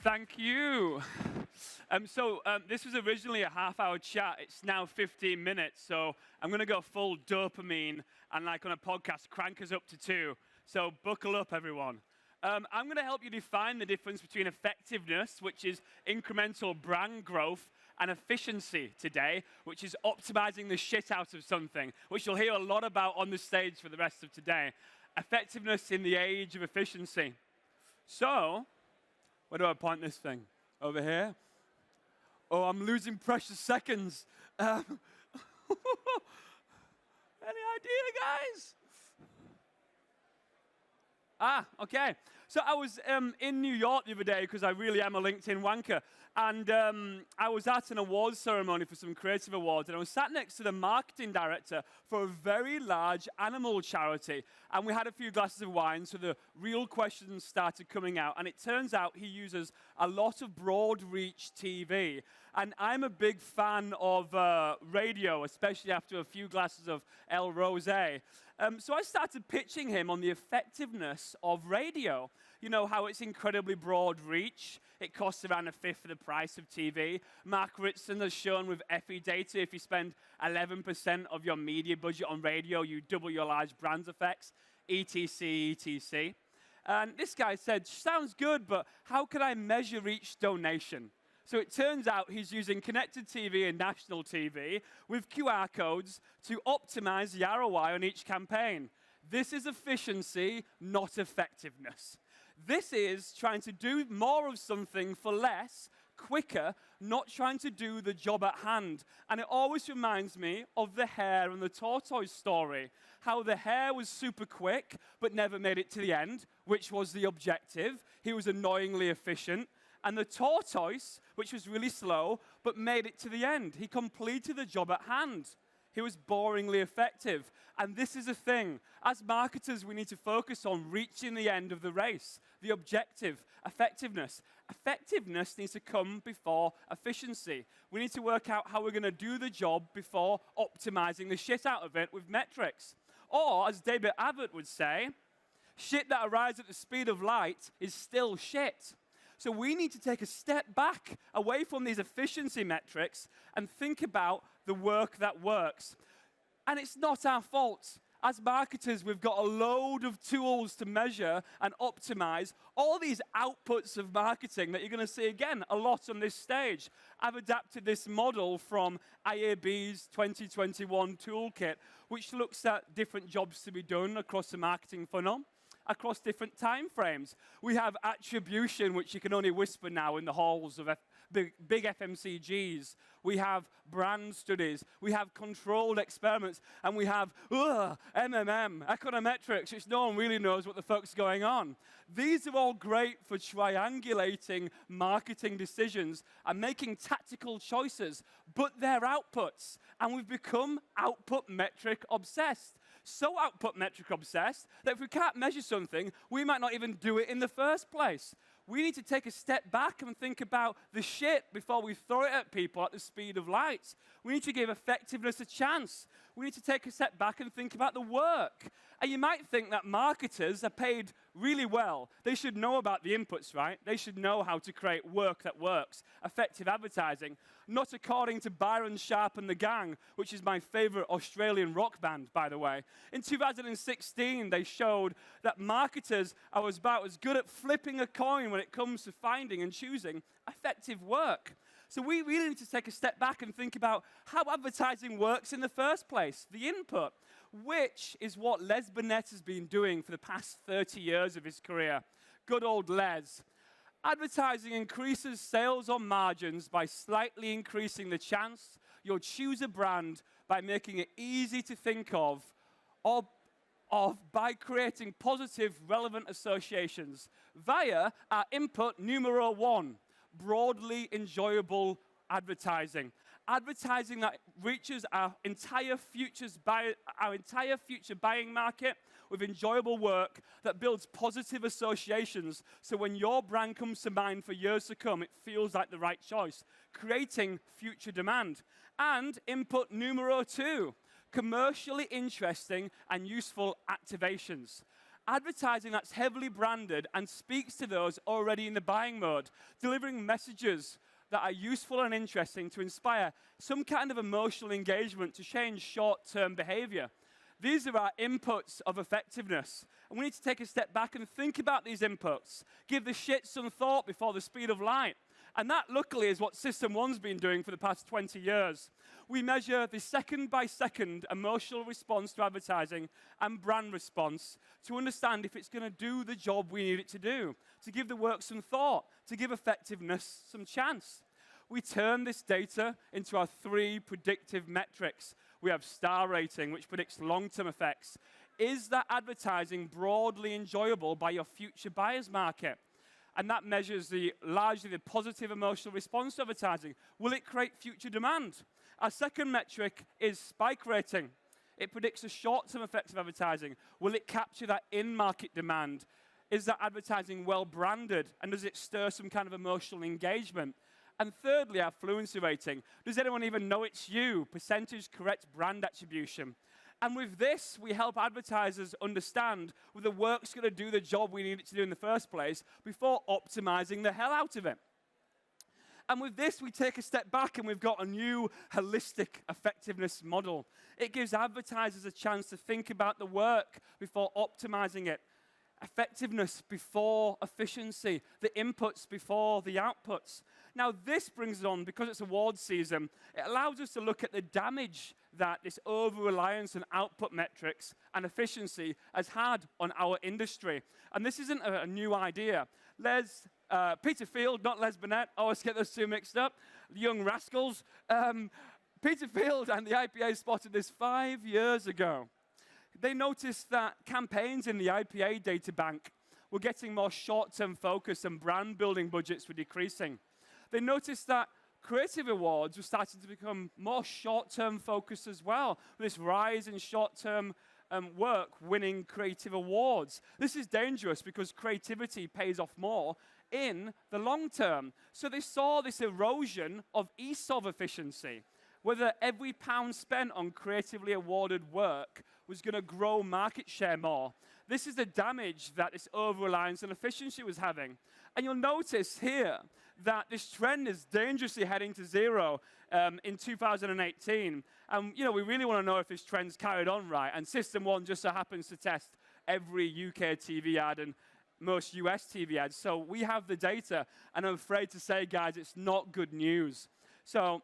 Thank you. This was originally a half-hour chat. It's now 15 minutes, so I'm going to go full dopamine and, like on a podcast, crank us up to 2. So buckle up, everyone. I'm going to help you define the difference between effectiveness, which is incremental brand growth, and efficiency today, which is optimizing the shit out of something, which you'll hear a lot about on the stage for the rest of today. Effectiveness in the age of efficiency. So, where do I point this thing? Over here? Oh, I'm losing precious seconds. Any idea, guys? Okay. So I was in New York the other day because I really am a LinkedIn wanker. And I was at an awards ceremony for some creative awards. And I was sat next to the marketing director for a very large animal charity. And we had a few glasses of wine, so the real questions started coming out. And it turns out he uses a lot of broad reach TV. And I'm a big fan of radio, especially after a few glasses of El Rosé. So I started pitching him on the effectiveness of radio. You know how it's incredibly broad reach. It costs around a fifth of the price of TV. Mark Ritson has shown with FE data, if you spend 11% of your media budget on radio, you double your large brand effects, etc., etc. And this guy said, sounds good, but how can I measure each donation? So it turns out he's using connected TV and national TV with QR codes to optimize the ROI on each campaign. This is efficiency, not effectiveness. This is trying to do more of something for less, quicker, not trying to do the job at hand. And it always reminds me of the hare and the tortoise story. How the hare was super quick, but never made it to the end, which was the objective. He was annoyingly efficient. And the tortoise, which was really slow, but made it to the end. He completed the job at hand. He was boringly effective. And this is a thing. As marketers, we need to focus on reaching the end of the race, the objective, effectiveness. Effectiveness needs to come before efficiency. We need to work out how we're going to do the job before optimizing the shit out of it with metrics. Or, as David Abbott would say, shit that arrives at the speed of light is still shit. So we need to take a step back away from these efficiency metrics and think about the work that works. And it's not our fault. As marketers, we've got a load of tools to measure and optimize all these outputs of marketing that you're going to see again a lot on this stage. I've adapted this model from IAB's 2021 toolkit, which looks at different jobs to be done across the marketing funnel, across different time frames. We have attribution, which you can only whisper now in the halls of big FMCGs. We have brand studies. We have controlled experiments. And we have econometrics, which no one really knows what the fuck's going on. These are all great for triangulating marketing decisions and making tactical choices, but they're outputs. And we've become output metric obsessed. So output metric obsessed that if we can't measure something, we might not even do it in the first place. We need to take a step back and think about the shit before we throw it at people at the speed of light. We need to give effectiveness a chance. We need to take a step back and think about the work. And you might think that marketers are paid really well. They should know about the inputs, right? They should know how to create work that works, effective advertising. Not according to Byron Sharp and the Gang, which is my favorite Australian rock band, by the way. In 2016, they showed that marketers are about as good at flipping a coin when it comes to finding and choosing effective work. So we really need to take a step back and think about how advertising works in the first place, the input, which is what Les Burnett has been doing for the past 30 years of his career. Good old Les. Advertising increases sales or margins by slightly increasing the chance you'll choose a brand by making it easy to think of or by creating positive, relevant associations via our input numero 1, broadly enjoyable advertising. Advertising that reaches our entire future buying market with enjoyable work that builds positive associations. So when your brand comes to mind for years to come, it feels like the right choice, creating future demand. And input numero 2, commercially interesting and useful activations. Advertising that's heavily branded and speaks to those already in the buying mode, delivering messages that are useful and interesting to inspire some kind of emotional engagement to change short-term behavior. These are our inputs of effectiveness. And we need to take a step back and think about these inputs. Give the shit some thought before the speed of light. And that, luckily, is what System 1's been doing for the past 20 years. We measure the second-by-second emotional response to advertising and brand response to understand if it's going to do the job we need it to do, to give the work some thought, to give effectiveness some chance. We turn this data into our 3 predictive metrics. We have star rating, which predicts long-term effects. Is that advertising broadly enjoyable by your future buyers market? And that measures largely the positive emotional response to advertising. Will it create future demand? Our second metric is spike rating. It predicts the short-term effects of advertising. Will it capture that in-market demand? Is that advertising well branded? And does it stir some kind of emotional engagement? And thirdly, our fluency rating. Does anyone even know it's you? Percentage correct brand attribution. And with this, we help advertisers understand whether the work's going to do the job we need it to do in the first place before optimizing the hell out of it. And with this, we take a step back and we've got a new holistic effectiveness model. It gives advertisers a chance to think about the work before optimizing it. Effectiveness before efficiency, the inputs before the outputs. Now, this brings it on, because it's awards season, it allows us to look at the damage that this over-reliance on output metrics and efficiency has had on our industry. And this isn't a new idea. Peter Field, not Les Burnett, I always get those two mixed up, young rascals. Peter Field and the IPA spotted this 5 years ago. They noticed that campaigns in the IPA data bank were getting more short-term focus and brand-building budgets were decreasing. They noticed that creative awards were starting to become more short-term focused as well, with this rise in short-term work winning creative awards. This is dangerous because creativity pays off more in the long term. So they saw this erosion of ESOV efficiency, whether every pound spent on creatively awarded work was going to grow market share more. This is the damage that this over-reliance on efficiency was having. And you'll notice here that this trend is dangerously heading to zero in 2018. And we really want to know if this trend's carried on right. And System 1 just so happens to test every UK TV ad and most US TV ads. So we have the data, and I'm afraid to say, guys, it's not good news. So,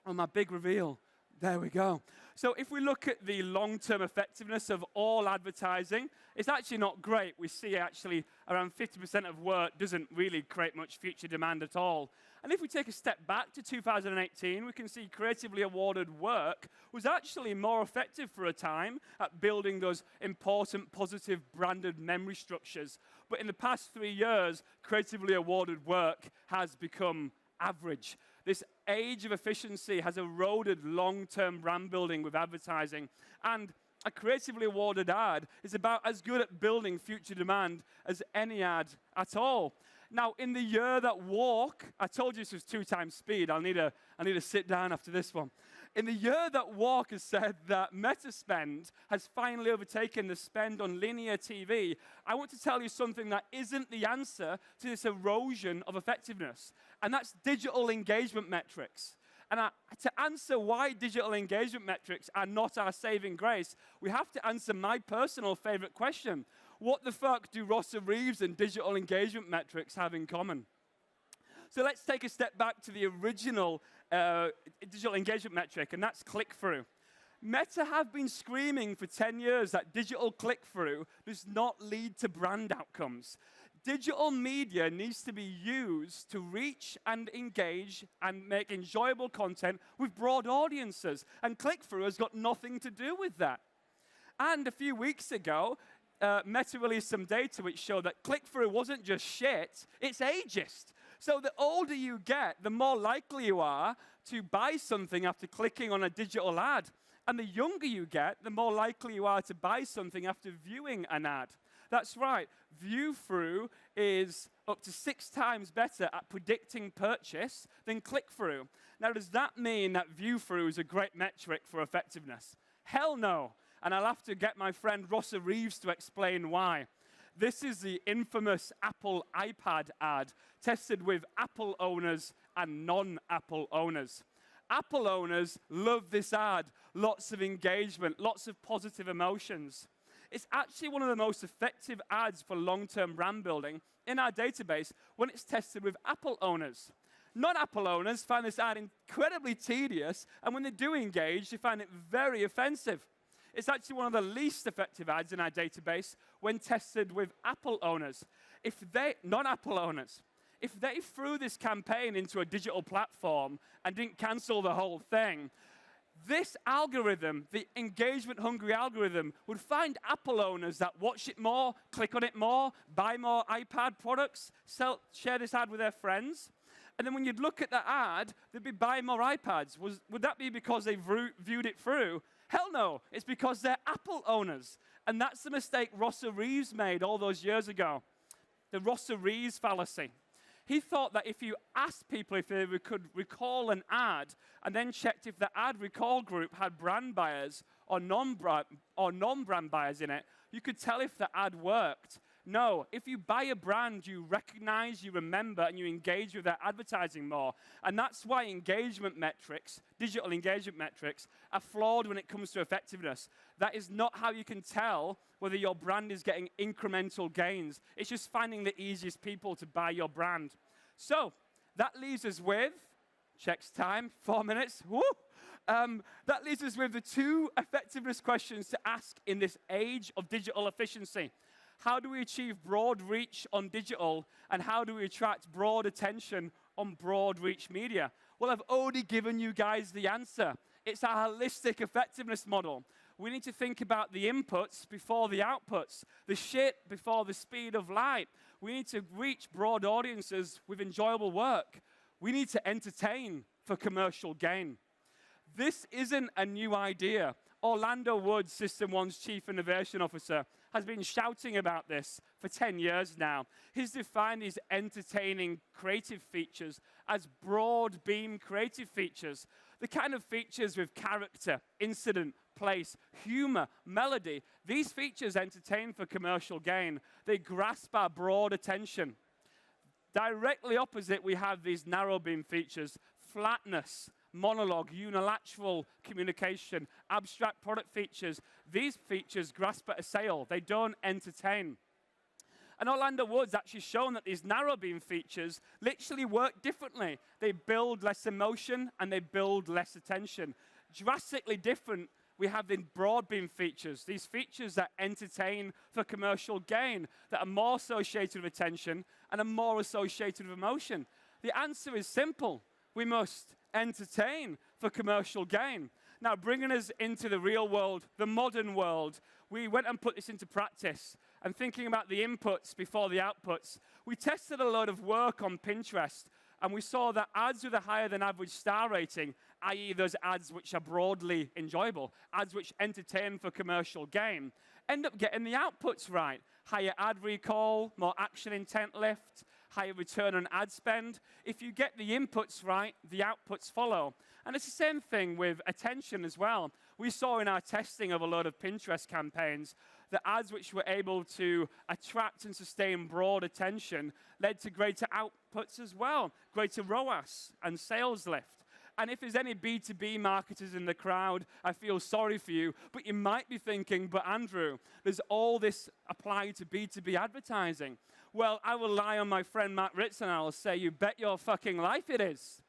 on my big reveal, there we go. So if we look at the long-term effectiveness of all advertising, it's actually not great. We see actually around 50% of work doesn't really create much future demand at all. And if we take a step back to 2018, we can see creatively awarded work was actually more effective for a time at building those important, positive, branded memory structures. But in the past 3 years, creatively awarded work has become average. This age of efficiency has eroded long-term brand building with advertising. And a creatively awarded ad is about as good at building future demand as any ad at all. Now, in the year that WARC, I told you this was 2 times speed. I need to sit down after this one. In the year that WARC has said that meta spend has finally overtaken the spend on linear TV, I want to tell you something that isn't the answer to this erosion of effectiveness, and that's digital engagement metrics. And to answer why digital engagement metrics are not our saving grace, we have to answer my personal favorite question. What the fuck do Rossa Reeves and digital engagement metrics have in common? So let's take a step back to the original digital engagement metric, and that's click-through. Meta have been screaming for 10 years that digital click-through does not lead to brand outcomes. Digital media needs to be used to reach and engage and make enjoyable content with broad audiences, and click-through has got nothing to do with that. And a few weeks ago, Meta released some data which showed that click-through wasn't just shit, it's ageist. So the older you get, the more likely you are to buy something after clicking on a digital ad. And the younger you get, the more likely you are to buy something after viewing an ad. That's right, view-through is up to 6 times better at predicting purchase than click-through. Now, does that mean that view-through is a great metric for effectiveness? Hell no. and I'll have to get my friend Rossa Reeves to explain why. This is the infamous Apple iPad ad, tested with Apple owners and non-Apple owners. Apple owners love this ad, lots of engagement, lots of positive emotions. It's actually one of the most effective ads for long-term brand building in our database when it's tested with Apple owners. Non-Apple owners find this ad incredibly tedious, and when they do engage, they find it very offensive. It's actually one of the least effective ads in our database when tested with Apple owners. Non-Apple owners, if they threw this campaign into a digital platform and didn't cancel the whole thing, this algorithm, the engagement-hungry algorithm, would find Apple owners that watch it more, click on it more, buy more iPad products, share this ad with their friends. And then when you'd look at the ad, they'd be buying more iPads. Would that be because they viewed it through? Hell no, it's because they're Apple owners. And that's the mistake Rossa Reeves made all those years ago, the Rossa Reeves fallacy. He thought that if you asked people if they could recall an ad and then checked if the ad recall group had brand buyers or non-brand buyers in it, you could tell if the ad worked. No, if you buy a brand, you recognize, you remember, and you engage with their advertising more. And that's why engagement metrics, digital engagement metrics, are flawed when it comes to effectiveness. That is not how you can tell whether your brand is getting incremental gains. It's just finding the easiest people to buy your brand. So that leaves us with, checks time, 4 minutes, woo! That leaves us with the 2 effectiveness questions to ask in this age of digital efficiency. How do we achieve broad reach on digital, and how do we attract broad attention on broad reach media? Well, I've already given you guys the answer. It's a holistic effectiveness model. We need to think about the inputs before the outputs, the shit before the speed of light. We need to reach broad audiences with enjoyable work. We need to entertain for commercial gain. This isn't a new idea. Orlando Woods, System 1's Chief Innovation Officer, has been shouting about this for 10 years now. He's defined these entertaining creative features as broad beam creative features, the kind of features with character, incident, place, humor, melody. These features entertain for commercial gain. They grasp our broad attention. Directly opposite, we have these narrow beam features, flatness, monologue, unilateral communication, abstract product features. These features grasp at a sale. They don't entertain. And Orlando Woods actually shown that these narrow beam features literally work differently. They build less emotion and they build less attention. Drastically different, we have the broad beam features, these features that entertain for commercial gain, that are more associated with attention and are more associated with emotion. The answer is simple. We must entertain for commercial gain. Now, bringing us into the real world, the modern world, we went and put this into practice. And thinking about the inputs before the outputs, we tested a lot of work on Pinterest, and we saw that ads with a higher than average star rating, i.e. those ads which are broadly enjoyable, ads which entertain for commercial gain, end up getting the outputs right. Higher ad recall, more action intent lift, higher return on ad spend. If you get the inputs right, the outputs follow. And it's the same thing with attention as well. We saw in our testing of a lot of Pinterest campaigns that ads which were able to attract and sustain broad attention led to greater outputs as well, greater ROAS and sales lift. And if there's any B2B marketers in the crowd, I feel sorry for you, but you might be thinking, but Andrew, does all this apply to B2B advertising? Well, I will lie on my friend Matt Ritz and I'll say, you bet your fucking life it is.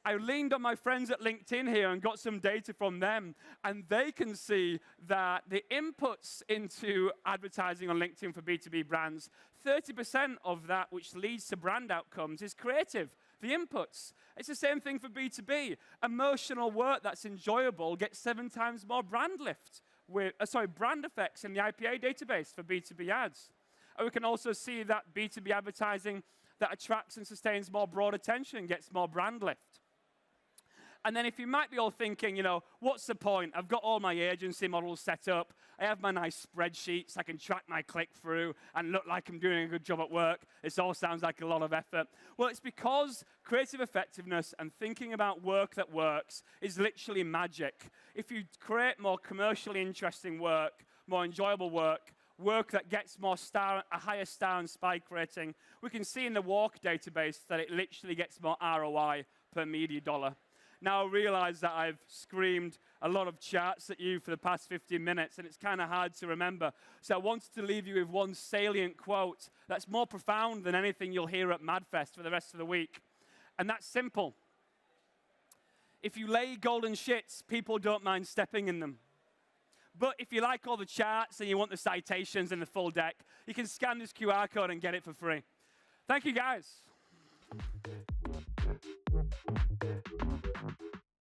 I leaned on my friends at LinkedIn here and got some data from them, and they can see that the inputs into advertising on LinkedIn for B2B brands, 30% of that which leads to brand outcomes is creative, the inputs. It's the same thing for B2B. Emotional work that's enjoyable gets 7 times more brand lift, brand effects in the IPA database for B2B ads. And we can also see that B2B advertising that attracts and sustains more broad attention gets more brand lift. And then if you might be all thinking, what's the point? I've got all my agency models set up. I have my nice spreadsheets. I can track my click-through and look like I'm doing a good job at work. This all sounds like a lot of effort. Well, it's because creative effectiveness and thinking about work that works is literally magic. If you create more commercially interesting work, more enjoyable work that gets a higher star and spike rating, we can see in the WARC database that it literally gets more ROI per media dollar. Now I realize that I've screamed a lot of charts at you for the past 15 minutes, and it's kind of hard to remember. So I wanted to leave you with one salient quote that's more profound than anything you'll hear at MadFest for the rest of the week. And that's simple. If you lay golden shits, people don't mind stepping in them. But if you like all the charts and you want the citations and the full deck, you can scan this QR code and get it for free. Thank you, guys.